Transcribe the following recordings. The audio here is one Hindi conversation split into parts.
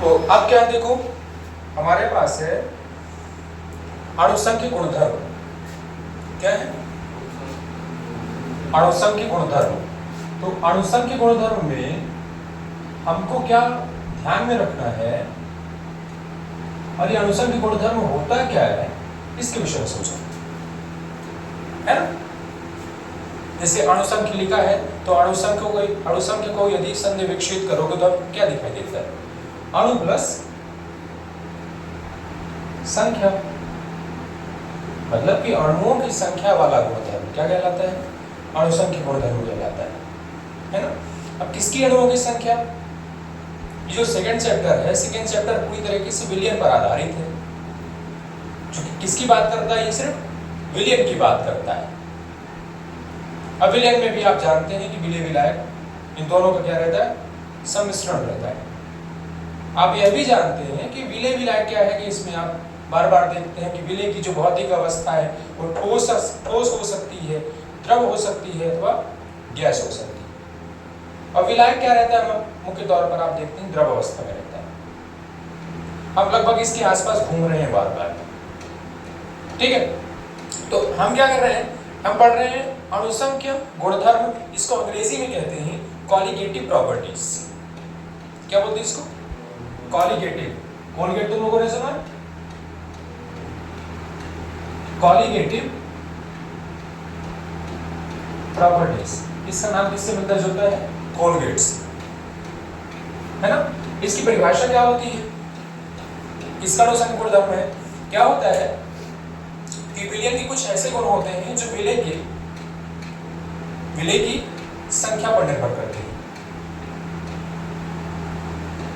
तो अब क्या देखो, हमारे पास है अणुसंख्य गुणधर्म। क्या है? अणुसंख्य गुणधर्म। तो अणुसंख्य गुणधर्म में हमको क्या ध्यान में रखना है, और ये अणुसंख्य गुणधर्म होता क्या है, इसके विषय में सोचो, है ना। जैसे अणुसंख्य लिखा है, तो अणुसंख्य को यदि संनिवेशित करोगे तो क्या दिखाई देता है? अणु प्लस संख्या, मतलब कि अणुओं की संख्या वाला गुणधर्म क्या कहलाता है? अणुसंख्य गुणधर्म कहलाता है ना। अब किसकी अणुओं की संख्या? ये जो सेकंड चैप्टर है, सेकंड चैप्टर पूरी तरीके से विलियन पर आधारित है। जो किसकी बात करता है? ये सिर्फ विलियन की बात करता है। अब विलियन में भी आप जानते हैं कि विलेय विलायक इन दोनों का क्या रहता है? सम्मिश्रण रहता है। आप यह भी जानते हैं कि विलेय विलायक क्या है, कि इसमें आप बार बार देखते हैं कि विलेय की जो भौतिक अवस्था है वो ठोस हो सकती है, द्रव हो सकती है, अथवा गैस हो सकती है। और विलायक क्या रहता है? मुख्य तौर पर आप देखते हैं द्रव अवस्था में रहता है। हम लगभग इसके आसपास घूम रहे हैं बार बार, ठीक है। तो हम क्या कर रहे हैं? हम पढ़ रहे हैं अणुसंख्य गुणधर्म। इसको अंग्रेजी में कहते हैं कॉलिगेटिव प्रॉपर्टीज। क्या बोलते हैं इसको? कॉलिगेटिव। कॉलिगेट तुम लोगों ने सुना? Colligative properties. इसका नाम किससे मिलता जुलता है? कोलगेट्स, है ना। इसकी परिभाषा क्या होती है? इसका अणुसंख्य गुणधर्म है, क्या होता है कि विलयन के कुछ ऐसे गुण होते हैं जो विलेय की संख्या पर निर्भर करते हैं।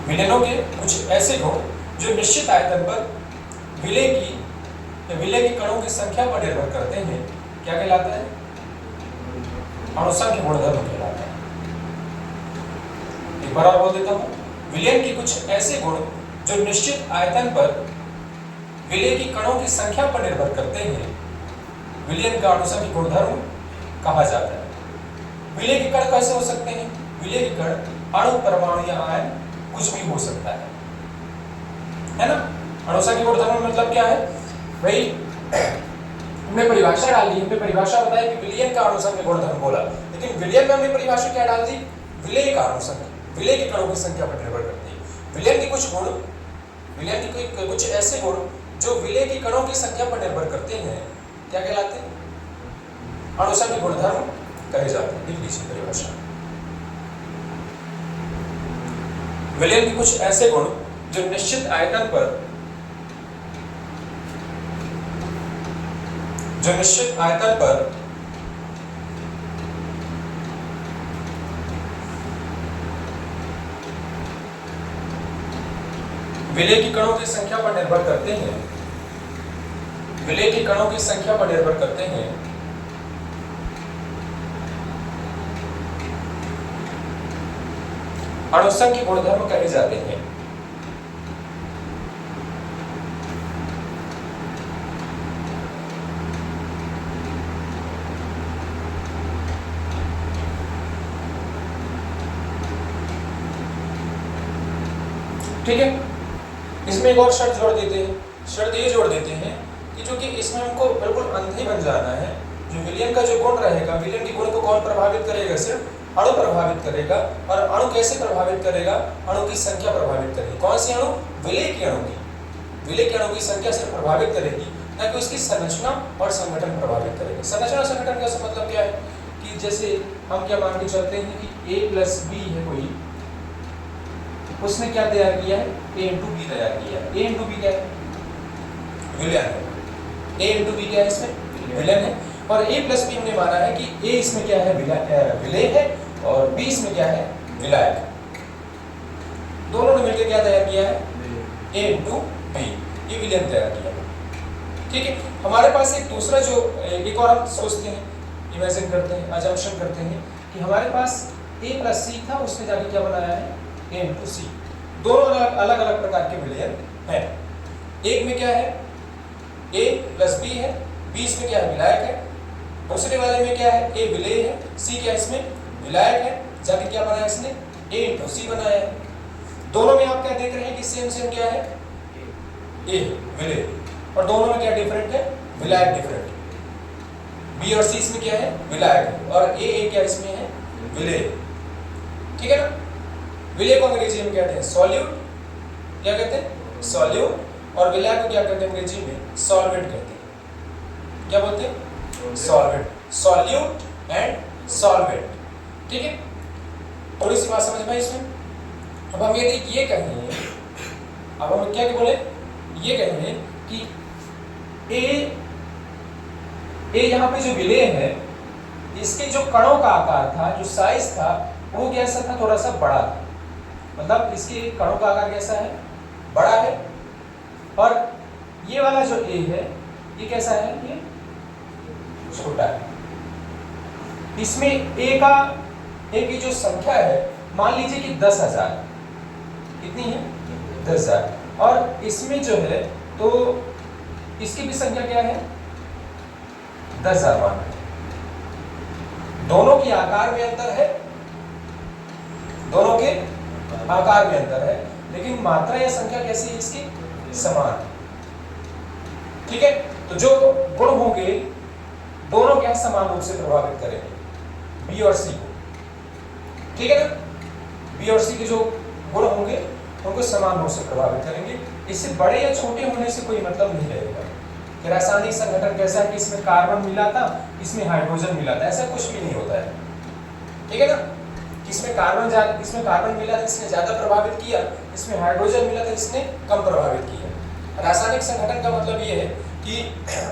विलयनों के कुछ ऐसे गुण जो निश्चित आयतन पर विलेय के कणों की संख्या पर निर्भर करते हैं, क्या कहलाता है? अणुसंख्य गुणधर्म कहलाता है। एक बार और बोल देता हूं, विलयन के कुछ ऐसे गुण जो निश्चित आयतन पर विलेय के कणों की संख्या पर निर्भर करते हैं, विलयन का अणुसंख्य गुणधर्म कहा जाता है। विलेय के कण कैसे हो सकते हैं? विलेय के कण अणु, परमाणु या आयन कुछ भी हो सकता है ना। अणुसंख्य गुणधर्म मतलब क्या है भाई? हमने परिभाषा डाली, हमने परिभाषा बताई कि विलयन का अणुसंख्य गुणधर्म बोला, लेकिन विलयन में हमने परिभाषा क्या डाल दी? विलेय का अणुसंख्य, विलेय के कणों की संख्या पर निर्भर करती है। विलयन के कुछ गुण, विलयन के कुछ ऐसे गुण जो विलेय के कणों की संख्या पर निर्भर करते हैं, क्या कहलाते हैं? अणुसंख्य गुणधर्म कहे जाते हैं। लिख लीजिए परिभाषा। विलयन के कुछ ऐसे गुण जो निश्चित आयतन पर विलेय की कणों की संख्या पर निर्भर करते हैं, विलेय की कणों की संख्या पर निर्भर करते हैं, अणुसंख्य गुणधर्म कहे जाते हैं। ठीक है। इसमें एक और शर्त जोड़ देते हैं। शर्त ये जोड़ देते हैं कि जो कि इसमें हमको बिल्कुल अंधे बन जाना है। जो विलयन का जो गुण रहेगा, विलयन के गुण को कौन प्रभावित करेगा? सिर्फ अणु प्रभावित करेगा। और अणु कैसे प्रभावित करेगा? अणु की संख्या प्रभावित करेगी। कौन सी अणु? विलेय की अणु की। विलेय की अणु की संख्या सिर्फ प्रभावित करेगी, ना कि उसकी संरचना और संगठन प्रभावित करेगी। संरचना और संगठन का मतलब क्या है? कि जैसे हम क्या मान के चलते हैं कि a + b है कोई, उसने क्या तैयार किया है? a × b तैयार किया है। a × b क्या है? विलयन है। a × b क्या है? इसमें विलयन है। और a + b हमने माना है कि a इसमें क्या है? विलेय है, और b इसमें क्या है? विलायक। दोनों ने मिलकर क्या तैयार किया है? a × b, ये विलयन तैयार किया है। ठीक है। हमारे पास एक दूसरा जो एक और हम सोचते हैं, इमेजिन करते हैं, अजम्पशन करते हैं कि हमारे पास a + c था, उसने जाके क्या बनाया है? a × c। दोनों अलग अलग प्रकार के विलयन हैं। एक में क्या है? a + b है, b इसमें क्या है? विलायक है। दूसरे वाले में क्या है? a विलेय है, c क्या इसमें? विलायक है। जाके क्या बनाया इसने? a × c बनाया है। दोनों में आप क्या देख रहे हैं कि सेम सेम क्या है, ए विलय, और दोनों में क्या डिफरेंट है, विलायक डिफरेंट। बी और सी इसमें क्या है, विलायक है, और ए क्या इसमें है, विलय। ठीक है ना। विलय को अंग्रेजी में कहते हैं सॉल्यूट, क्या कहते हैं, सॉल्यूट, और विलायक को क्या कहते हैं अंग्रेजी में, सॉल्वेंट कहते हैं। क्या बोलते हैं, सॉल्वेंट, सॉल्यूट एंड सॉल्वेंट। ठीक है, थोड़ी सी बात समझ में आई इसमें। अब हम ये कहेंगे, अब हम क्या बोले, ये कहेंगे कि ए यहाँ पे जो विलय है, इसके जो कणों का आकार था, जो साइज था, वो कैसा था, थोड़ा सा बड़ा था। मतलब इसके कणों का आकार कैसा है, बड़ा है, और ये वाला जो ए है ये कैसा है, ये छोटा है। इसमें ए की जो संख्या है, मान लीजिए कि 10,000, कितनी है, 10,000, और इसमें जो है तो इसकी भी संख्या क्या है, 10,000 मान। दोनों के आकार में अंतर है, दोनों के आकार में अंतर है, लेकिन मात्रा या संख्या कैसी है इसकी, समान। ठीक है, तो जो गुण होंगे दोनों क्या समान रूप से प्रभावित करेंगे, बी और सी को। ठीक है ना, बी और सी के जो गुण होंगे उनको समान रूप से प्रभावित करेंगे। इससे बड़े या छोटे होने से कोई मतलब नहीं रहेगा कि रासायनिक संगठन कैसा है कि इसमें कार्बन मिला था, इसमें हाइड्रोजन मिला था, ऐसा कुछ भी नहीं होता है। ठीक है ना, इसमें कार्बन मिला था, इसने ज्यादा प्रभावित किया, इसमें हाइड्रोजन मिला था, इसने कम प्रभावित किया। रासायनिक संगठन का मतलब ये है कि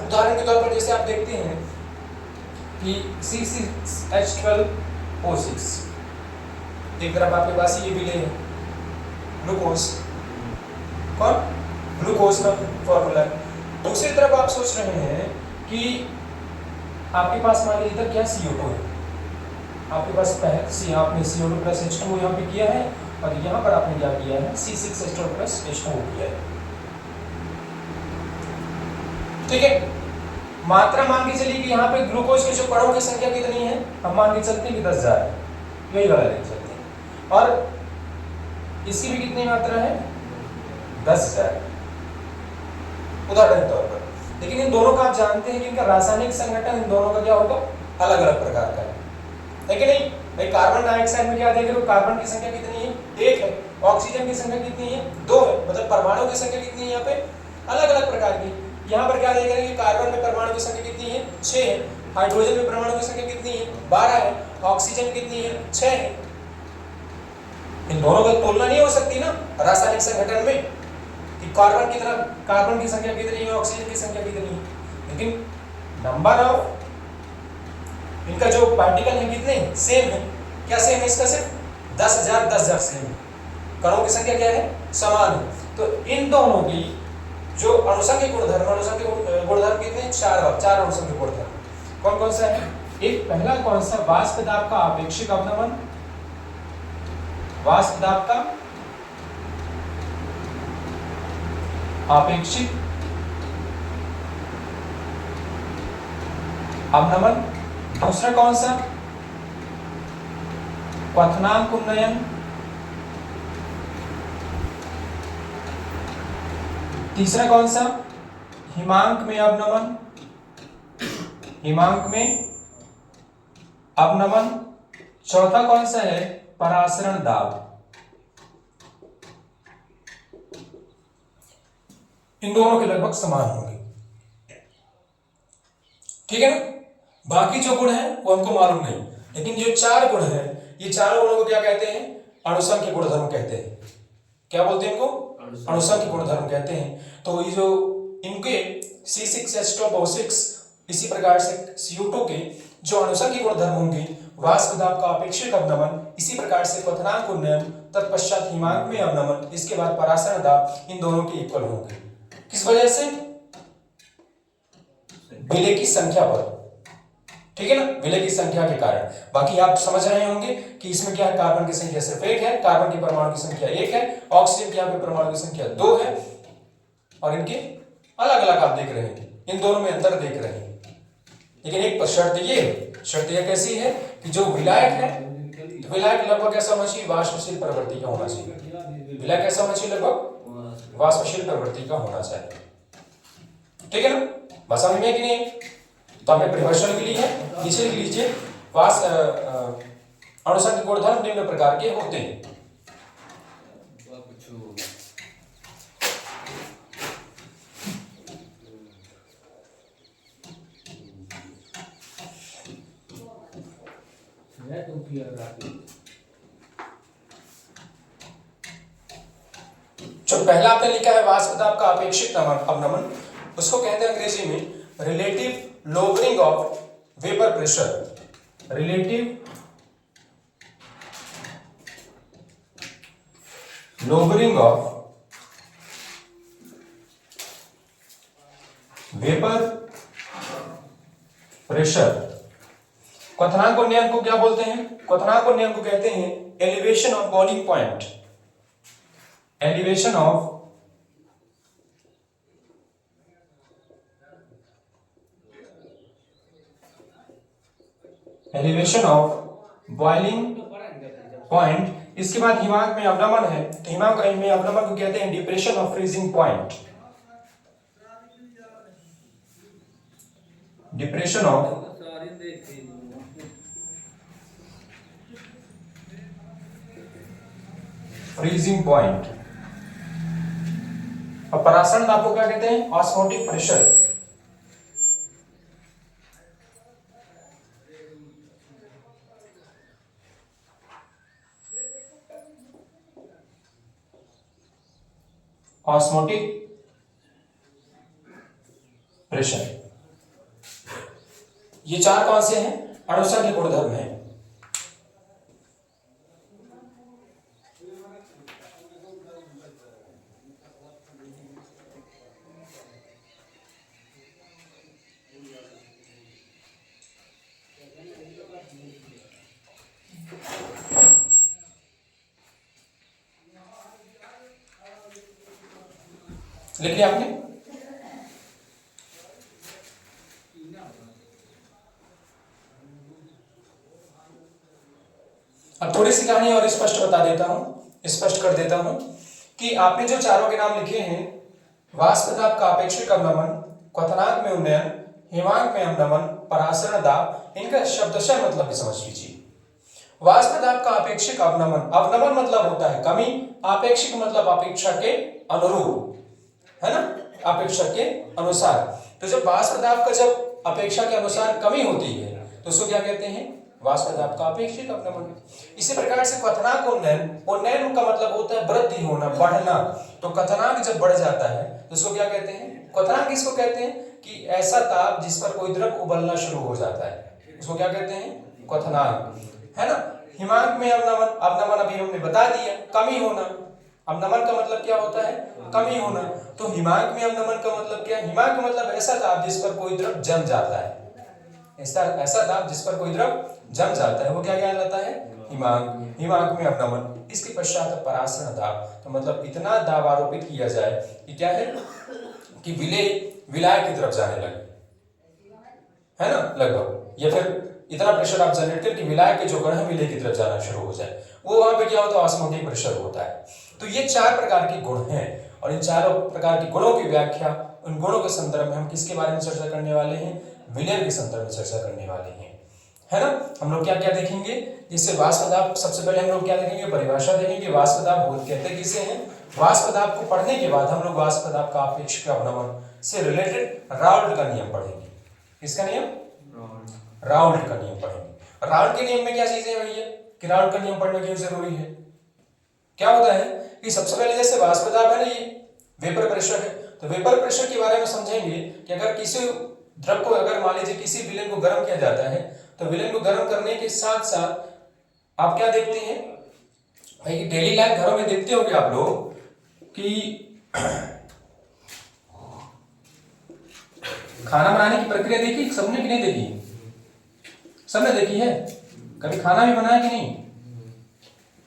उदाहरण के तौर पर जैसे आप देखते हैं कि C6H12O6, एक तरफ आपके पास ये विलय है, ग्लूकोज, कौन, ग्लूकोज का फॉर्मूला। दूसरी तरफ आप सोच रहे हैं कि आपके पास मान लीजिए इधर क्या CO2 है, आपके पास आपने CO2 प्लस H2O यहाँ पे किया है, और यहाँ पर आपने क्या किया है, C6H12 प्लस H2O किया है। ठीक है, मात्रा मान के चलिए कि यहाँ पे ग्लूकोज के जो कणों की संख्या कितनी है, हम मान के चलते हैं कि 10,000 है, यही वाला लेके चलते हैं, और इसकी भी कितनी मात्रा है, 10,000 उदाहरण के तौर पर। लेकिन इन दोनों का आप जानते हैं कि इनका रासायनिक संगठन इन दोनों का क्या होगा, अलग अलग प्रकार का है कि नहीं भाई। कार्बन डाइऑक्साइड में क्या देख रहे हो, कार्बन की संख्या कितनी है, 1 है, ऑक्सीजन की संख्या कितनी है, 2 है, मतलब परमाणु की संख्या कितनी है यहाँ पे, अलग अलग प्रकार की। यहाँ पर क्या देख रहे हैं कि कार्बन में परमाणु की संख्या कितनी है, 6 है, हाइड्रोजन में परमाणु की संख्या कितनी है, 12 है, ऑक्सीजन कितनी है, 6 है। इन दोनों की तुलना नहीं हो सकती ना रासायनिक संगठन में कि कार्बन की संख्या कितनी है, ऑक्सीजन की संख्या कितनी है, लेकिन नंबर ऑफ इनका जो पार्टिकल है कितने सेम है। क्या सेम है इसका, सिर्फ 10,000 सेम है, कणों की संख्या क्या है, समान है। तो इन दोनों की जो अनुषंगिक गुणधर्म कितने, 4 अनुषंगिक गुणधर्म। कौन कौन सा है, एक पहला कौन सा, वाष्प दाब का आपेक्षिक अवनमन, वाष्प दाब का आपेक्षिक अवनमन। दूसरा कौन सा, क्वथनांक उन्नयन। तीसरा कौन सा, हिमांक में अवनमन, हिमांक में अवनमन। चौथा कौन सा है, परासरण दाब। इन दोनों के लगभग समान होंगे। ठीक है ना, बाकी जो गुण है वो हमको मालूम नहीं, लेकिन जो 4 गुण है, ये चारों गुणों को क्या कहते हैं, अनुषंगिक गुणधर्म कहते हैं। क्या बोलते हैं इनको, अनुषंगिक गुणधर्म कहते हैं। तो ये जो इनके C6H12O6, इसी प्रकार से CO2 के जो अनुषंगिक गुणधर्म होंगे, वाष्प दाब का आपेक्षिक अवनमन, इसी प्रकार से क्वथनांक उन्नयन, तत्पश्चात हिमांक में अवनमन, इसके बाद परासरण दाब, इन दोनों के इक्वल होंगे। किस वजह से, विलय की संख्या पर। ठीक है ना, विलय की संख्या के कारण। बाकी आप समझ रहे होंगे कि इसमें क्या है, कार्बन की संख्या सिर्फ 1 है, कार्बन की परमाणु की संख्या 1 है, ऑक्सीजन की यहाँ पे परमाणु की संख्या 2 है, और इनके अलग अलग आप देख रहे हैं, इन दोनों में अंतर देख रहे हैं। लेकिन एक शर्त ये कैसी है कि जो विलायक है तो विलायक लगभग कैसा होना चाहिए? वाष्पशील प्रवृत्ति का होना चाहिए। विलायक कैसा होना चाहिए? लगभग वाष्पशील प्रवृत्ति का होना चाहिए। ठीक है ना? बस समझ में कि नहीं? तो हमें परिभाषा के लिए है, नीचे लिख लीजिए अणुसंघ गुणधर्म निम्न प्रकार के होते हैं। जो पहला आपने लिखा है वाष्प दाब का अपेक्षित अवनमन, उसको कहते हैं अंग्रेजी में relative lowering of vapour pressure. Relative lowering of vapour pressure. क्वथनांक उन्नयन को क्या बोलते हैं? क्वथनांक उन्नयन को कहते हैं elevation of boiling point. Elevation of boiling point. इसके बाद हिमांक में अवनमन है, तो हिमांक में अवनमन को कहते हैं depression of freezing point. Depression of freezing point. और परासरण दाब को क्या कहते हैं? Osmotic pressure. Osmotic pressure. ये चार कौन से हैं? अणुसंघ गुणधर्म हैं। लिख लिया आपने? अब थोड़ी सी कहानी और स्पष्ट बता देता हूं, स्पष्ट कर देता हूं कि आपने जो चारों के नाम लिखे हैं, वाष्प दाब का अपेक्षित अवनमन, क्वथनांक में उन्नयन, हिमांक में अवनमन, परासरण दाब, इनका शब्दशः मतलब भी समझ लीजिए। वाष्प दाब का अपेक्षित अवनमन, अवनमन मतलब होता है कमी, आपेक्षिक मतलब अपेक्षा के अनुरूप, है ना, अपेक्षा के अनुसार। तो जब वाष्प दाब का जब अपेक्षा के अनुसार कमी होती है तो उसको क्या कहते हैं? वाष्प दाब का अपेक्षित अवनमन। इसी प्रकार से क्वथनांक उन्नयन, उन्नयन का मतलब होता है वृद्धि होना, बढ़ना। तो क्वथनांक जब बढ़ जाता है तो उसको क्या कहते हैं? क्वथनांक किसको कहते हैं? कि ऐसा ताप जिस पर कोई द्रव उबलना शुरू हो जाता है, उसको क्या कहते हैं? क्वथनांक, है ना। हिमांक में अवनमन, अवनमन अभी हमने बता दिया, कमी होना। अवनमन का मतलब क्या होता है? कमी होना। तो हिमांक में अवनमन का मतलब क्या है? हिमांक का मतलब ऐसा ताप जिस पर कोई द्रव जम जाता है, ऐसा ताप जिस पर कोई द्रव जम जाता है, वो क्या कहलाता है? हिमांक। हिमांक में अवनमन। इसके पश्चात परासरण दाब, तो मतलब इतना दाब आरोपित किया जाए कि क्या है कि विलायक की तरफ जाने लगे, है ना, लगभग, या फिर इतना प्रेशर आप जनरेट कर कि विलायक के जो कण है विलय की तरफ जाना शुरू हो जाए, वो वहां पे क्या होता है? ऑस्मोटिक प्रेशर होता है। तो ये चार प्रकार के गुण हैं, और इन चारों प्रकार के गुणों की व्याख्या, उन गुणों के संदर्भ में हम किसके बारे में चर्चा करने वाले हैं? विलयन के संदर्भ में चर्चा करने वाले हैं, है ना। हम लोग क्या क्या देखेंगे? जिससे वाष्प दाब, सबसे पहले हम लोग क्या देखेंगे? परिभाषा देखेंगे, वाष्प दाब कहते किसे हैं। वाष्प दाब को पढ़ने के बाद हम लोग वाष्प दाब का अपेक्षित अवनमन से रिलेटेड राउल्ट का नियम पढ़ेंगे। किसका नियम? राउल्ट का नियम पढ़ेंगे। राउल्ट के नियम में क्या चीजें हैं भैया कि राउल्ट का नियम पढ़ना क्यों जरूरी है? क्या होता है कि सबसे पहले जैसे वाष्प दाब है ना, ये वेपर प्रेशर है, तो वेपर प्रेशर के बारे में समझेंगे कि अगर किसी द्रव को, अगर मान लीजिए किसी विलयन को गर्म किया जाता है, तो विलयन को गर्म करने के साथ साथ आप क्या देखते हैं भाई? डेली लाइफ घरों में देखते होंगे आप लोग कि खाना बनाने की प्रक्रिया देखी सबने कि नहीं देखी? सबने देखी है। कभी खाना भी बनाया कि नहीं?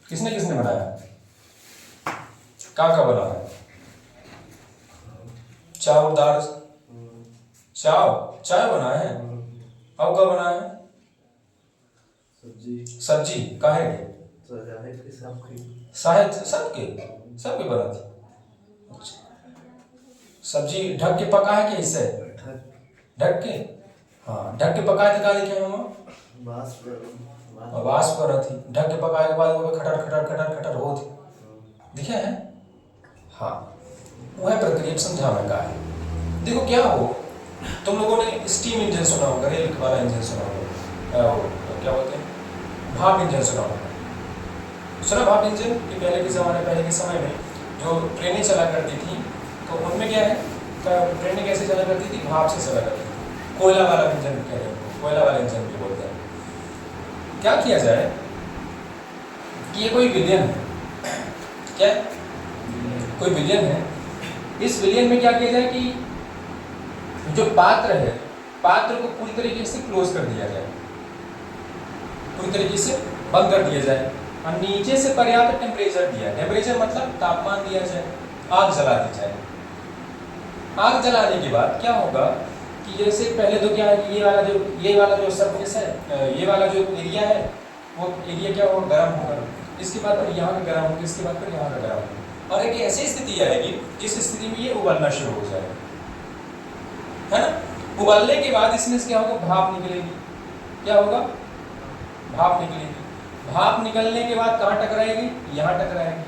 किसने किसने बनाया? क्या बना है? चावदार चाय बना है। अब क्या बना है? सब्जी काहे के? शायद सबके बना थी। अच्छा। सब्जी ढक के पका है कि ऐसे ढक के? हाँ, ढक के पकाए थे, काले क्या हम वास पर थी। ढक के पकाए के बाद वो खटर खटर खटर खटर हो थी, दिखे है? हाँ, वह प्रक्रिया समझा मैं का है। देखो क्या हो, तुम लोगों ने स्टीम इंजन सुना होगा, रेल वाला इंजन सुना होगा, क्या बोलते हैं, भाप इंजन सुना होगा। सुना भाप इंजन कि पहले के समय में जो ट्रेनें चला करती थी, तो उनमें क्या है, ट्रेनें कैसे चला करती थी? भाप से चला करती थी। कोयला वाला इंजन कह रहे हैं, कोयला वाला इंजन भी बोलते हैं। क्या किया जाए कि ये कोई विलियन है, क्या कोई विलियन है। इस विलियन में क्या किया जाए कि जो पात्र है, पात्र को पूरी तरीके से क्लोज कर दिया जाए, पूरी तरीके से बंद कर दिया जाए, और नीचे से पर्याप्त टेम्परेचर दिया। टेम्परेचर मतलब तापमान दिया जाए, आग जला दी जाए। आग जलाने के बाद क्या होगा कि जैसे पहले तो क्या है कि ये वाला जो सरफेस है, ये वाला जो एरिया है, वो एरिया क्या होगा, गर्म होगा। इसके बाद फिर यहाँ का गर्म होगा, इसके बाद फिर यहाँ का गर्म होगा, और एक ऐसी स्थिति आएगी जिस स्थिति में ये उबलना शुरू हो जाएगा, है ना। उबलने के बाद इसमें से क्या होगा, भाप निकलेगी। क्या होगा? भाप निकलेगी। भाप निकलने के बाद कहाँ टकराएगी? यहाँ टकराएगी।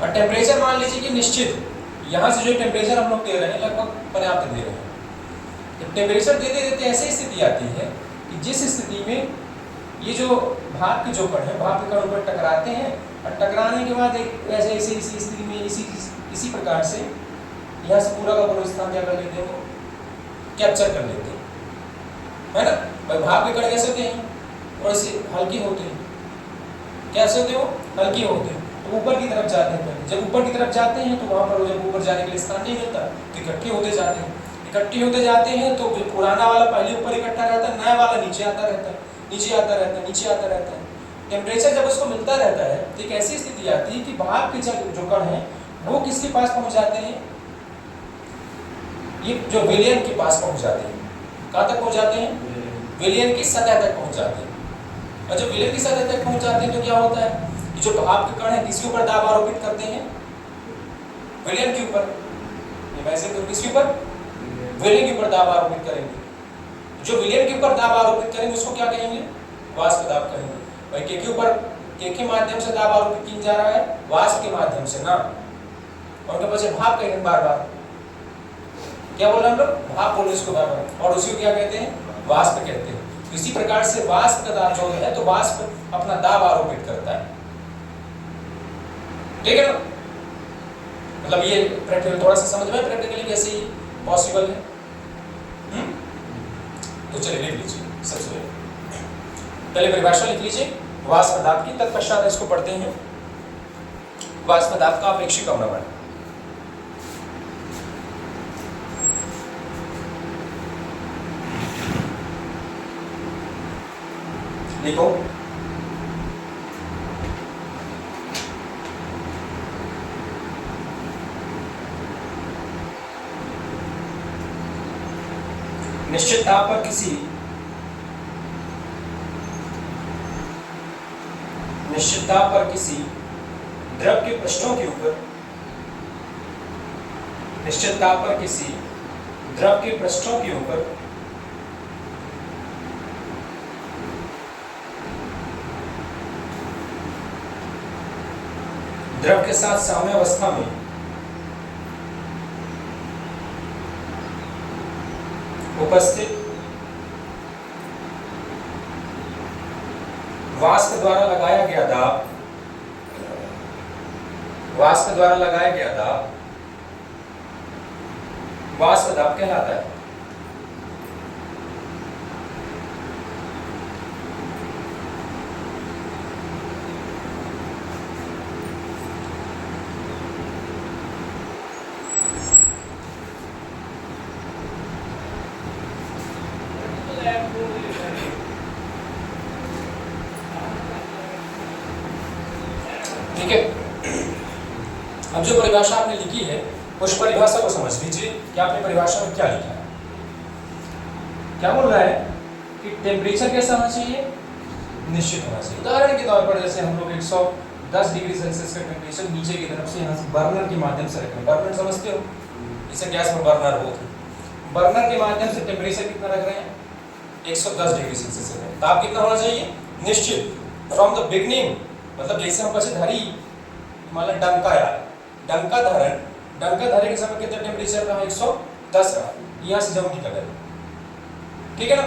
और टेम्परेचर मान लीजिए कि निश्चित, यहाँ से जो टेम्परेचर हम लोग दे रहे हैं लगभग पर्याप्त दे रहे हैं। जब टेम्परेचर देते देते ऐसी स्थिति आती है कि जिस स्थिति में ये जो भाप के जो कण है, भाप के कण ऊपर टकराते हैं, और टकराने के बाद एक ऐसे इसी स्थिति में इसी प्रकार से यहाँ से पूरा का पूरा स्थान क्या कर लेते हैं, कैप्चर कर लेते हैं, है ना। भाई भाप के कण कैसे होते हैं? और से हल्के होते हैं। कैसे होते हो? हल्के होते हैं। तो ऊपर की तरफ जाते हैं। जब ऊपर की तरफ जाते हैं तो वहाँ पर जब ऊपर जाने के लिए स्थान नहीं मिलता, तो इकट्ठे होते जाते हैं। इकट्ठे होते जाते हैं तो पुराना वाला पहले ऊपर इकट्ठा रहता है, नया वाला नीचे आता रहता है, नीचे आता रहता है, नीचे आता रहता है। टेम्परेचर जब उसको मिलता रहता है तो एक ऐसी स्थिति आती है कि भाप के जो कण है वो किसके पास पहुँच जाते हैं? ये जो विलियन के पास पहुँच जाते हैं। कहाँ तक पहुँच जाते हैं? विलियन की सतह तक पहुँच जाते हैं। और जब विलियन की सतह तक पहुँच जाते हैं तो क्या होता है, जो भाप के कण है किसके ऊपर दाब आरोपित करते हैं? विलियन के ऊपर। वैसे तो किसके ऊपर? विलियन के ऊपर दाब आरोपित करेंगे। जो विलियन के ऊपर दाब आरोपित करेंगे उसको क्या कहेंगे? वाष्प दाब कहेंगे। भाई के ऊपर के माध्यम से दाब आरोपित किया जा रहा है, वाष्प के माध्यम से ना। और उनके पीछे भाप कहेंगे बार-बार। क्या बोल रहे हम लोग? भाप बोल इसको बार-बार, और उसी को क्या कहते हैं? वाष्प कहते हैं। इसी प्रकार से वाष्प का दाब जो है, तो वाष्प अपना दाब आरोपित करता है, ठीक है ना। मतलब ये प्रैक्टिकल थोड़ा सा समझ में, प्रैक्टिकली कैसे ही पॉसिबल है। तो चलिए लिख लीजिए। सबसे पहले परिभाषा लिख लीजिए वाष्प दाब की, तत्पश्चात इसको पढ़ते हैं। वाष्प दाब का अपेक्षिक अवनमन। लिखो। निश्चित दाब पर किसी द्रव के पृष्ठों के ऊपर द्रव के साथ साम्यावस्था में उपस्थित वाष्प द्वारा लगाया गया दाब वाष्प दाब कहलाता है। ठीक है। अब जो परिभाषा आपने लिखी है उस परिभाषा को समझ लीजिए कि आपने परिभाषा में क्या लिखा है। क्या बोल रहा है कि टेम्परेचर कैसा होना चाहिए, निश्चित होना चाहिए। उदाहरण के तौर पर जैसे हम लोग 110 डिग्री सेल्सियस का टेम्परेचर नीचे की तरफ से यहाँ से बर्नर के माध्यम से रखें। बर्नर समझते हो, इसे गैस में बर्नर होते हैं। बर्नर के माध्यम से टेम्परेचर कितना रख रहे हैं, 110 डिग्री सेल्सियस से। ताप कितना होना चाहिए, निश्चित। फ्रॉम द बिगनिंग, मतलब जैसे हम बचे धरी, मतलब डंका यार, डंका धरे के समय कितना टेम्परेचर रहा, 110 रहा, यहाँ से जम निकल गए, ठीक है ना।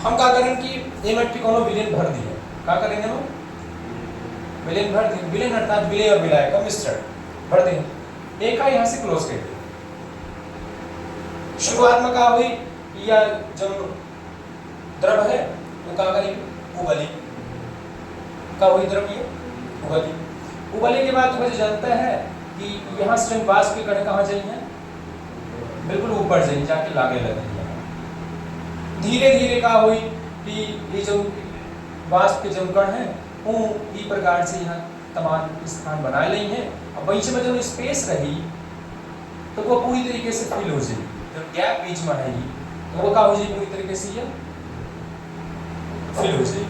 हम क्या करें कि ये मट्टी को विलेन भर दिए, क्या करेंगे हम, विलेन भर दिए। विलेन अर्थात विलेय और विलायक का मिश्रण भर देंगे। एक है यहाँ से क्लोज कर दिए। शुरुआत में क्या हुई, या जब द्रव है तो क्या करेंगे, उबली, क्या हुई द्रव, ये उबली। उबलने के बाद मुझे जानता है कि यहाँ से वाष्प के कण कहाँ जाइए, बिल्कुल ऊपर जाइए, जाके लागे लगे। धीरे धीरे क्या हुई कि ये जो वाष्प के जो कण है वो इस प्रकार से यहाँ तमाम स्थान बना ली हैं। अब बीच में जो स्पेस रही तो वो पूरी तरीके से फिल हो जाएगी। जो गैप बीच में है तो वो क्या हो जाएगी, पूरी तरीके से ये फिल हो जाएगी,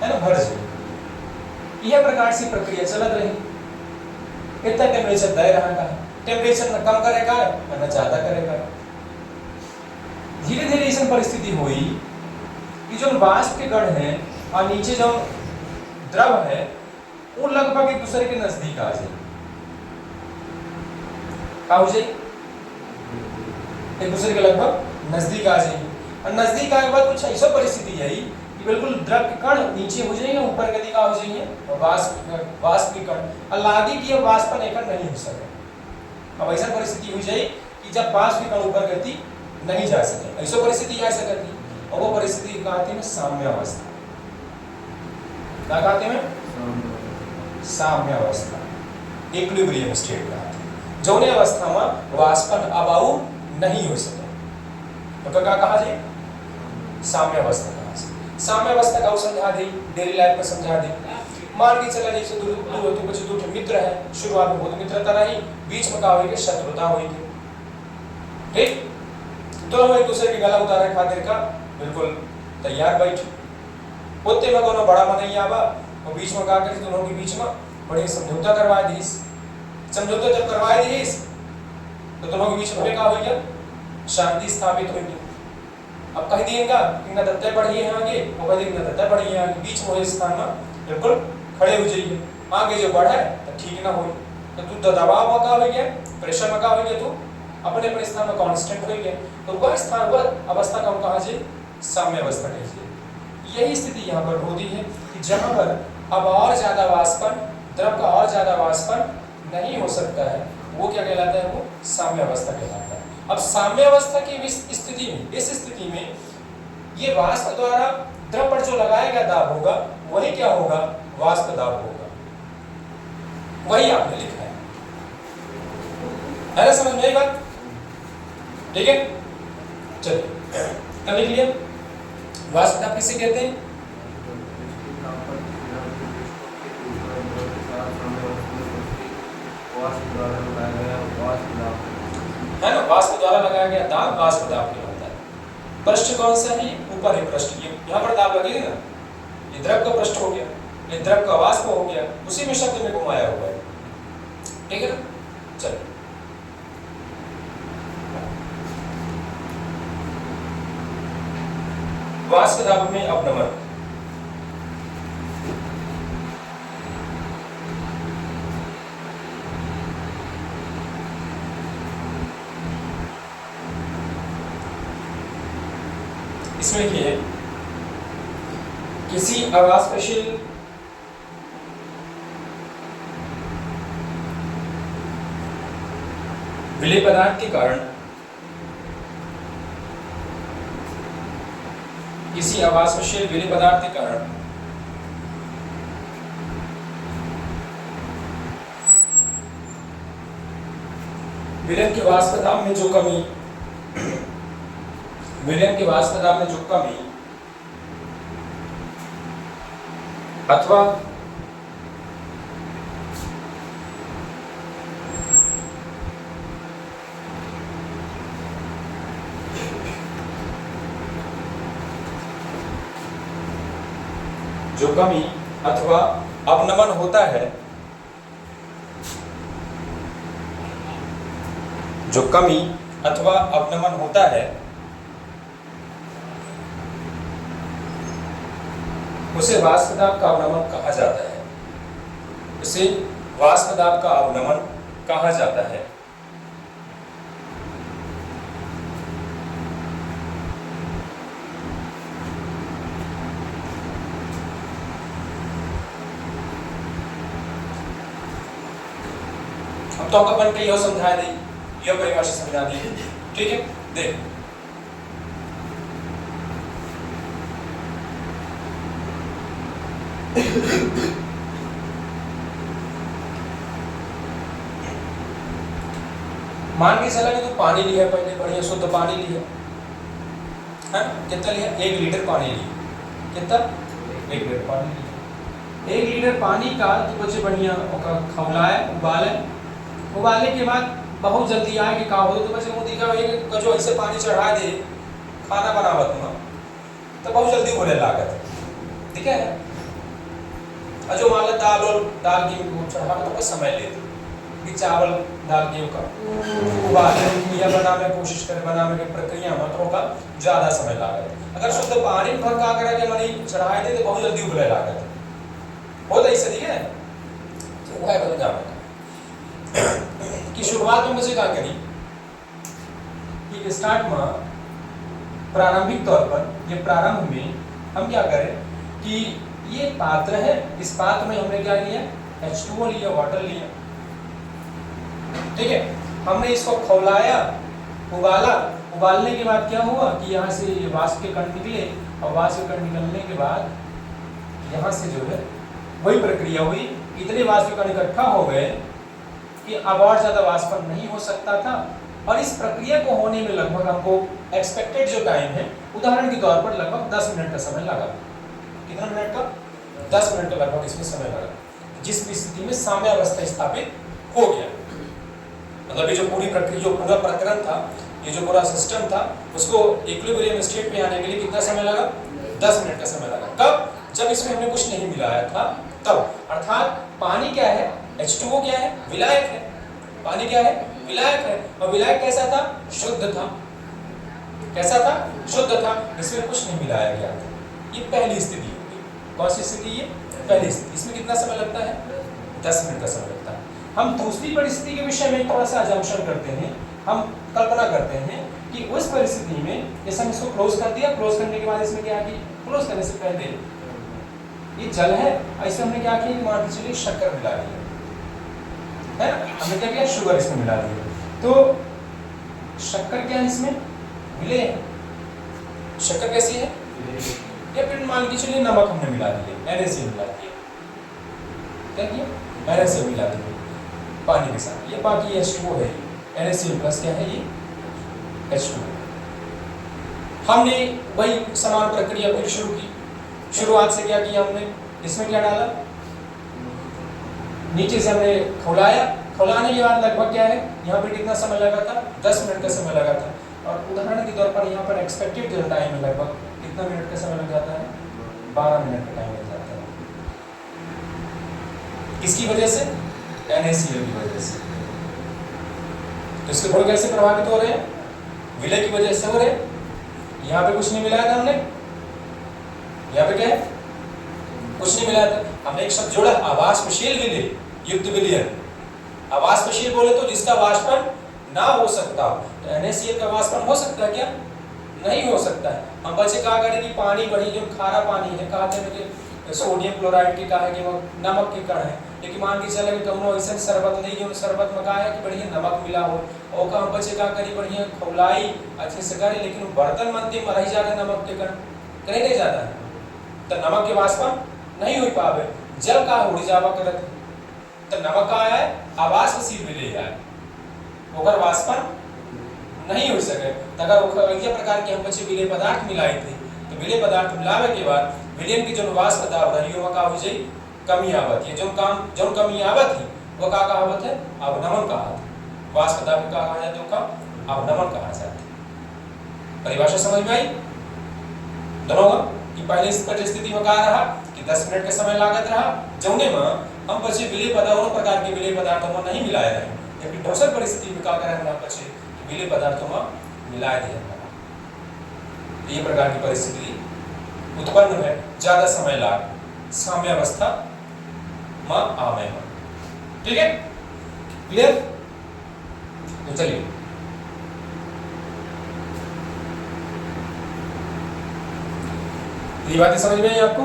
है ना, भर जाएगी। यह प्रकार से प्रक्रिया चलत रही। कितना टेम्परेचर दे रहा है, टेम्परेचर न कम करेगा न ज्यादा करेगा। धीरे धीरे ऐसी परिस्थिति हुई कि जो वाष्प के कण है और नीचे जो द्रव है वो लगभग एक दूसरे के नजदीक आ जाए, क्या हो जाए, एक दूसरे के लगभग नजदीक आ जाए। और नजदीक आने के बाद कुछ ऐसा परिस्थिति आई कि बिल्कुल द्रव के कण नीचे हो जाएंगे, ऊपर के दिखा हो जाएंगे, और वाष्प के कण अलादी की वाष्पन एकत्र नहीं हो सके। अब ऐसा परिस्थिति हो जाए कि जब वाष्प के कण ऊपर गति नहीं जा सके, ऐसा परिस्थिति आ सकती। और वो परिस्थिति कहते हैं साम्यावस्था। क्या कहते हैं, साम्यावस्था, इक्विलिब्रियम स्टेट कहते हैं। जौने अवस्था में वाष्पन अभाव नहीं हो सके तो क्या कहा जाए, साम्यावस्था कहा जाए। साम्यावस्था का समझा दे, डेली लाइफ में समझा दे। मान के चला जैसे दो मित्र है, शुरुआत में बहुत मित्रता रही, बीच में क्या होगी, शत्रुता होगी, ठीक। दोनों एक दूसरे के गला उतारे खातिर का बिल्कुल तैयार बैठे। उतने में कोनो बड़ा मन नहीं आवा, और बीच में क्या करे, दोनों के बीच में बड़े समझौता करवा दी। समझौता जब करवाए दी तो दोनों के बीच में क्या हो गया, शांति स्थापित हो गई। अब कह दिएगा कि न दत्ता बढ़िए है आगे, वो कह देंगे न दत्ता बढ़िए है आगे, बीच में स्थान में बिल्कुल खड़े हो जाइए। आगे जो बढ़ा है तो ठीक ना हो, तो तू दबाव में क्या हो गया, प्रेशर में क्या हो गया, तू अपने अपने स्थान में कांस्टेंट हो गया। तो वह स्थान वह अवस्था का हम कहा जाए साम्यावस्था कहिए। यही स्थिति यहाँ पर होती है कि जहाँ पर अब और ज्यादा वाष्पन, द्रव का और ज्यादा वाष्पन नहीं हो सकता है, वो क्या कहलाता है, वो साम्यावस्था कहलाता है। अब साम्यावस्था की इस स्थिति में ये वाष्प द्वारा द्रव पर जो लगाया गया दाब होगा वही क्या होगा, वाष्प दाब होगा। वही आपने लिखा है ना, समझ में आई बात, ठीक है। चलिए अब लिख लिया, वाष्प दाब किसे कहते हैं, है ना, वाष्प द्वारा लगाया गया दाब वाष्प दाब कहलाता है। पृष्ठ कौन सा है, ऊपर है पृष्ठ, ये यहाँ पर दाब लगेगा ना, ये द्रव का पृष्ठ हो गया, ये द्रव का वाष्प हो गया, उसी में शब्द में घुमाया हुआ है, ठीक है ना। चलो वाष्प दाब में अपनमन, इसमें क्या है, किसी अवाष्पशील विलेय पदार्थ के कारण, किसी अवाष्पशील विलेय पदार्थ के कारण विलयन के वाष्प दाब में जो कमी, विलयन के वाष्प दाब में जो कमी अथवा जो कमी अथवा अवनमन होता है, जो कमी अथवा अवनमन होता है उसे वाष्प दाब का अवनमन कहा जाता है। उसे वाष्प दाब का अवनमन कहा जाता है। अब तो आपका बन के यह समझा दी, यह परिभाषा समझा दी, ठीक है। देख मान के चला कि तू पानी लिया, पहले बढ़िया शुद्ध पानी लिया है, कितना लिया? 1 लीटर पानी लिया। कितना? 1 लीटर पानी लिया। 1 लीटर पानी का तो बच्चे बढ़िया खौलाए, उबाले के बाद बहुत जल्दी आए कि का हो तो बच्चे मुँह दिखा जो ऐसे पानी चढ़ा दे खाना बनावत में तो बहुत जल्दी उबले लागत, ठीक है। और जो मान लो दाल गेहूँ चढ़ा तो बस समय लेते कि चावल दाल गेहूँ का उबाले या बनाने की कोशिश करें, बनाने की प्रक्रिया में तो का ज़्यादा समय लागत। अगर शुद्ध पानी में का करा के मनी चढ़ाए दे तो बहुत जल्दी उबले लागत हो, तो ऐसे ठीक है। तो वह बदल जाएगा कि शुरुआत में मुझे क्या करी कि स्टार्ट में प्रारंभिक तौर पर ये प्रारंभ में हम क्या करें कि ये पात्र है, इस पात्र में हमने क्या लिया? H2O लिया, वाटर लिया, ठीक है। हमने इसको खौलाया, उबाला, उबालने के बाद क्या हुआ कि यहाँ से वाष्प के कण निकले और वाष्प के कण निकलने के बाद यहाँ से जो है वही प्रक्रिया हुई, इतने वाष्प के कण इकट्ठा हो गए कि अब और ज्यादा वाष्पन नहीं हो सकता था। और इस प्रक्रिया को होने में लगभग हमको एक्सपेक्टेड जो टाइम है, उदाहरण के तौर पर लगभग 10 मिनट का समय लगा। कितना मिनट का? 10 मिनट का लगभग इसमें समय लगा, जिस स्थिति में साम्यावस्था स्थापित हो गया। मतलब ये जो पूरी प्रक्रिया, जो पूरा प्रकरण था, ये जो पूरा सिस्टम था, उसको इक्विलिब्रियम स्टेट में आने के लिए कितना समय लगा? 10 मिनट का समय लगा। कब? जब इसमें हमने कुछ नहीं मिलाया था तब। अर्थात पानी क्या है? H2O क्या है? विलायक है। पानी क्या है? विलायक है। और विलायक कैसा था? शुद्ध था। कैसा था? शुद्ध था, इसमें कुछ नहीं मिलाया गया था। ये पहली स्थिति होगी। कौन सी स्थिति? ये पहली स्थिति। इसमें कितना समय लगता है? 10 मिनट का समय लगता है। हम दूसरी परिस्थिति के विषय में थोड़ा सा अजम्पशन करते हैं, हम कल्पना करते हैं कि उस परिस्थिति में जैसे हम इसको क्लोज कर दिया, क्लोज करने के बाद इसमें क्या है कि क्लोज करने से पहले ये जल है, ऐसे हमने क्या किया कि मान के चलिए शक्कर मिला दिया है ना, हमने क्या किया? शुगर इसमें मिला दिया। तो शक्कर क्या है? इसमें विलेय है। शक्कर कैसी है? या फिर मान के चलिए नमक हमने मिला दिया, NaCl मिला दिया। क्या किया? NaCl मिला दिया पानी के साथ। ये बाकी H2O है, NaCl प्लस क्या है? ये H2O। हमने वही समान प्रक्रिया फिर शुरू की। शुरुआत से क्या किया हमने? इसमें क्या डाला? नीचे से हमने खौलाया, खौलाने के बाद लगभग क्या है, यहाँ पे कितना समय लगा था? 10 मिनट का समय लगा था। और उदाहरण के तौर पर यहाँ पर एक्सपेक्टेड जो टाइम है लगभग कितना मिनट का समय लग जाता है? 12 मिनट का टाइम लग जाता है। किसकी वजह से? NaCl की वजह से। तो इसके गुण कैसे प्रभावित हो रहे हैं? विलय की वजह से हो रहे हैं। यहाँ पे कुछ नहीं मिलाया था हमने, यहाँ पे क्या है? कुछ नहीं मिलाया था। हमने एक शब्द जोड़ा, अवाष्पशील विलय युक्त विलयन। अवाष्पशील बोले तो जिसका वाष्पन ना हो सकता। तो NaCl का वाष्पन हो सकता है क्या? नहीं हो सकता है। हम बच्चे कहा करें कि पानी बड़ी जो खारा पानी है, कहते हैं कि सोडियम क्लोराइड के कहा है कि वो नमक के कण है। लेकिन मान के चले कि कौनो ऐसा शरबत नहीं जो शरबत में कहा है कि बढ़िया नमक मिला हो, और का हम बच्चे कहा करी बढ़िया खौलाई अच्छे से करे, लेकिन बर्तन मंदिर में रह जाते नमक के कण, कहीं नहीं जाता है तो नमक के वाष्पन नहीं हो पावे। जल का उड़ जावा करत तो नमक का आया है अवाष्पशील विलय है, ओकर वाष्पन नहीं हो सके। अगर ये प्रकार के हम बच्चे विलय पदार्थ मिलाए थे तो विलय पदार्थ मिलावे के बाद विलयन की जो वाष्प पदार्थ रही हो का हो जाए कमी आवत है। जो कमी आवत है वो का कहावत है? अवनमन कहावत है। वाष्प पदार्थ का कहा जाता है का अवनमन कहा जाता है। परिभाषा समझ में आई दोनों की? पहले स्थिति में कहा रहा कि कि 10 मिनट के समय लागत रहा जौने में हम પછી विलेय पदार्थों प्रकार के विलेय पदार्थों में नहीं मिलाए रहे, जबकि दोसर परिस्थिति में का करे हमरा પછી विलेय पदार्थों में मिलाए दिया हमरा। ये प्रकार की परिस्थिति उत्पन्न है, ज्यादा समय लाग साम्यावस्था में आवे में। ठीक है, क्लियर? तो चलिए ये बातें समझ में आई आपको?